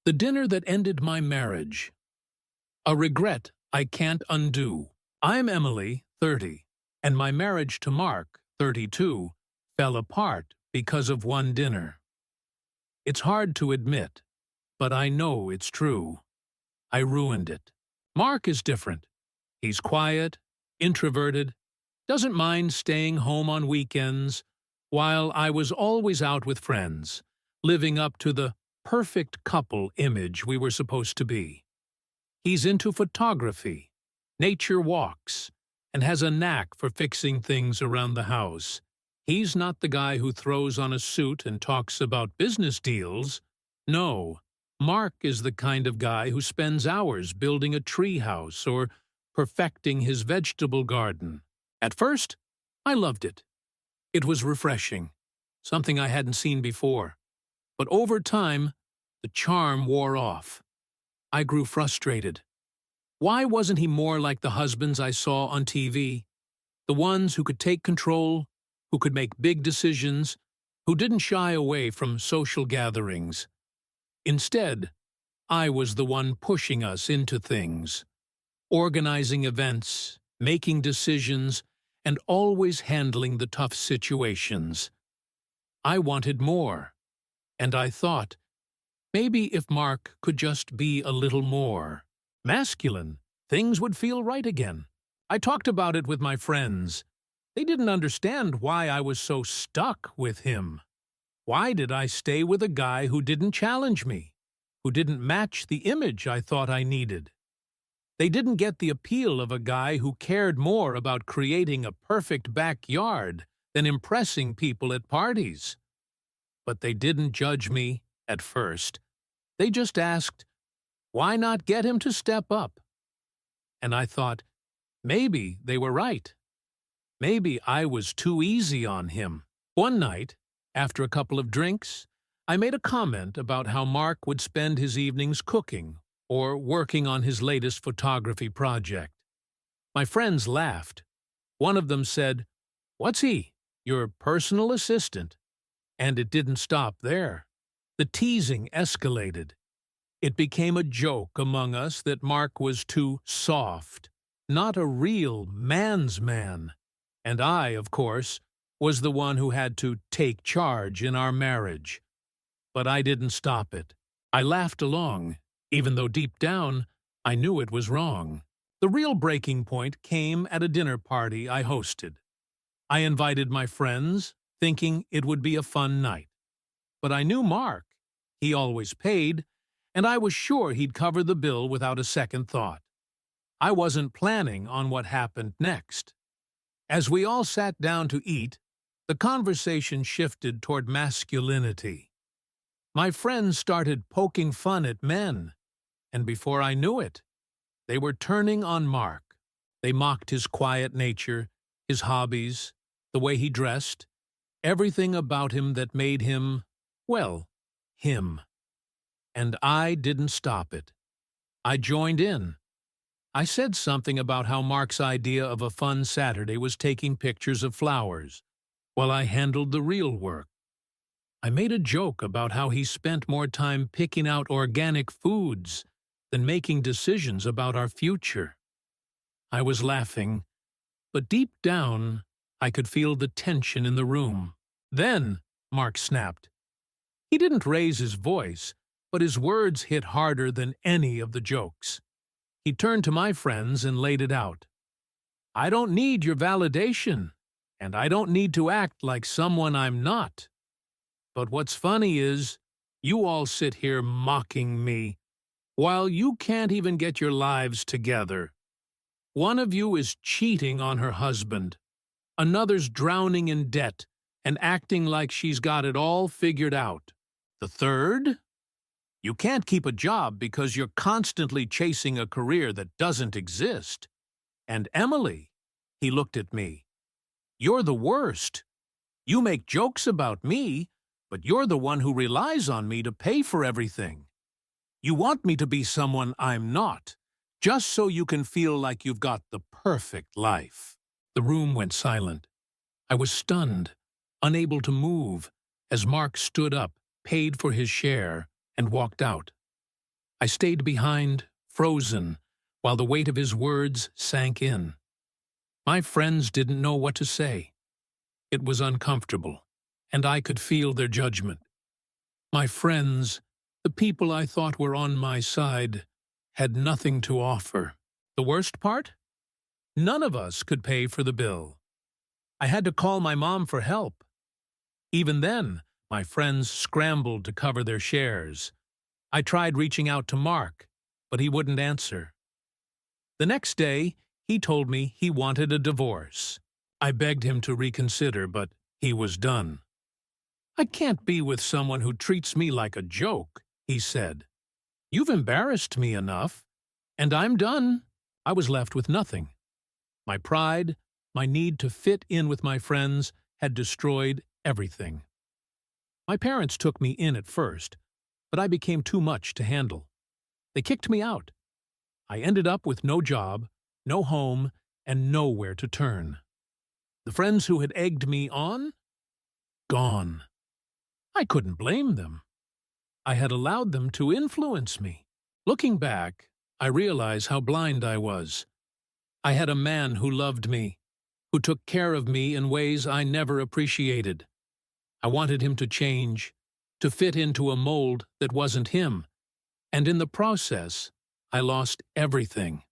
The dinner that ended my marriage. A regret I can't undo. I'm Emily, 30, and my marriage to Mark, 32, fell apart because of one dinner. It's hard to admit, but I know it's true. I ruined it. Mark is different. He's quiet, introverted, doesn't mind staying home on weekends, while I was always out with friends, living up to the perfect couple image we were supposed to be. He's into photography, nature walks, and has a knack for fixing things around the house. He's not the guy who throws on a suit and talks about business deals. No, Mark is the kind of guy who spends hours building a tree house or perfecting his vegetable garden. At first, I loved it. It was refreshing, something I hadn't seen before. But over time, the charm wore off. I grew frustrated. Why wasn't he more like the husbands I saw on TV? The ones who could take control, who could make big decisions, who didn't shy away from social gatherings. Instead, I was the one pushing us into things, organizing events, making decisions, and always handling the tough situations. I wanted more, and I thought, maybe if Mark could just be a little more masculine, things would feel right again. I talked about it with my friends. They didn't understand why I was so stuck with him. Why did I stay with a guy who didn't challenge me, who didn't match the image I thought I needed? They didn't get the appeal of a guy who cared more about creating a perfect backyard than impressing people at parties. But they didn't judge me at first. They just asked, why not get him to step up? And I thought, maybe they were right. Maybe I was too easy on him. One night, after a couple of drinks, I made a comment about how Mark would spend his evenings cooking or working on his latest photography project. My friends laughed. One of them said, "What's he? Your personal assistant?" And it didn't stop there. The teasing escalated. It became a joke among us that Mark was too soft, not a real man's man. And I, of course, was the one who had to take charge in our marriage. But I didn't stop it. I laughed along, even though deep down I knew it was wrong. The real breaking point came at a dinner party I hosted. I invited my friends, thinking it would be a fun night. But I knew Mark. He always paid, and I was sure he'd cover the bill without a second thought. I wasn't planning on what happened next. As we all sat down to eat, the conversation shifted toward masculinity. My friends started poking fun at men, and before I knew it, they were turning on Mark. They mocked his quiet nature, his hobbies, the way he dressed, everything about him that made him, well, him. And I didn't stop it. I joined in. I said something about how Mark's idea of a fun Saturday was taking pictures of flowers, while I handled the real work. I made a joke about how he spent more time picking out organic foods than making decisions about our future. I was laughing, but deep down, I could feel the tension in the room. Then, Mark snapped. He didn't raise his voice, but his words hit harder than any of the jokes. He turned to my friends and laid it out. I don't need your validation, and I don't need to act like someone I'm not. But what's funny is, you all sit here mocking me, while you can't even get your lives together. One of you is cheating on her husband. Another's drowning in debt and acting like she's got it all figured out. The third? You can't keep a job because you're constantly chasing a career that doesn't exist. And Emily, he looked at me, you're the worst. You make jokes about me, but you're the one who relies on me to pay for everything. You want me to be someone I'm not, just so you can feel like you've got the perfect life. The room went silent. I was stunned, unable to move, as Mark stood up, paid for his share, and walked out. I stayed behind, frozen, while the weight of his words sank in. My friends didn't know what to say. It was uncomfortable, and I could feel their judgment. My friends, the people I thought were on my side, had nothing to offer. The worst part? None of us could pay for the bill. I had to call my mom for help. Even then, my friends scrambled to cover their shares. I tried reaching out to Mark, but he wouldn't answer. The next day, he told me he wanted a divorce. I begged him to reconsider, but he was done. "I can't be with someone who treats me like a joke," he said. "You've embarrassed me enough, and I'm done." I was left with nothing. My pride, my need to fit in with my friends, had destroyed everything. My parents took me in at first, but I became too much to handle. They kicked me out. I ended up with no job, no home, and nowhere to turn. The friends who had egged me on? Gone. I couldn't blame them. I had allowed them to influence me. Looking back, I realize how blind I was. I had a man who loved me, who took care of me in ways I never appreciated. I wanted him to change, to fit into a mold that wasn't him, and in the process, I lost everything.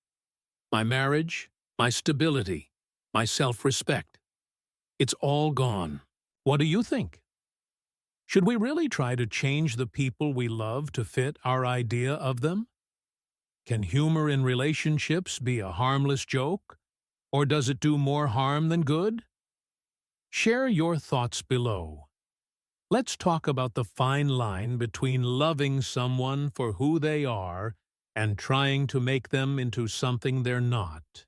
My marriage, my stability, my self-respect. It's all gone. What do you think? Should we really try to change the people we love to fit our idea of them? Can humor in relationships be a harmless joke, or does it do more harm than good? Share your thoughts below. Let's talk about the fine line between loving someone for who they are and trying to make them into something they're not.